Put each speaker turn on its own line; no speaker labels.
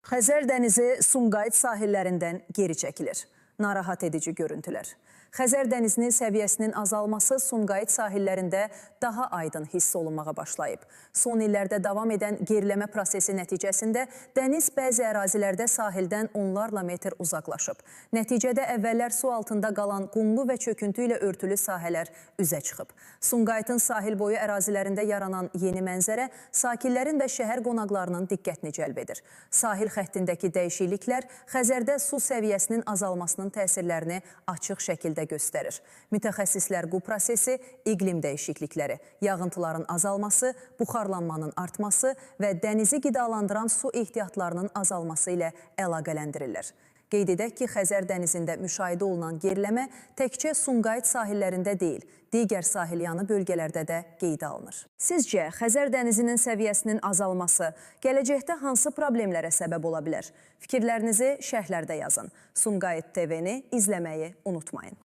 Xəzər dənizi Sumqayıt sahillərindən geri çəkilir. Narahat edici görüntülər. Xəzər dənizinin səviyyəsinin azalması Sumqayıt sahillərində daha aydın hiss olunmağa başlayıb. Son illərdə davam edən geriləmə prosesi nəticəsində dəniz bəzi ərazilərdə sahildən onlarla metr uzaqlaşıb. Nəticədə əvvəllər su altında qalan qumlu və çöküntü ilə örtülü sahələr üzə çıxıb. Sumqayıtın sahil boyu ərazilərində yaranan yeni mənzərə sakinlərin və şəhər qonaqlarının diqqətini cəlb edir. Sahil xəttindəki dəyişikliklər Xəzərdə su səviyyəsinin azalmasının təsirlərini açıq şəkildə göstərir. Mütəxəssislər bu prosesi iqlim dəyişiklikləri, yağıntıların azalması, buxarlanmanın artması və dənizi qidalandıran su ehtiyatlarının azalması ilə əlaqələndirirlər. Qeyd edək ki, Xəzər dənizində müşahidə olunan geriləmə təkcə Sumqayıt sahillərində deyil, digər sahilyanı bölgələrdə də qeydə alınır. Sizcə, Xəzər dənizinin səviyyəsinin azalması gələcəkdə hansı problemlərə səbəb ola bilər? Fikirlərinizi şərhlərdə yazın. Sumqayıt TV-ni izləməyi unutmayın.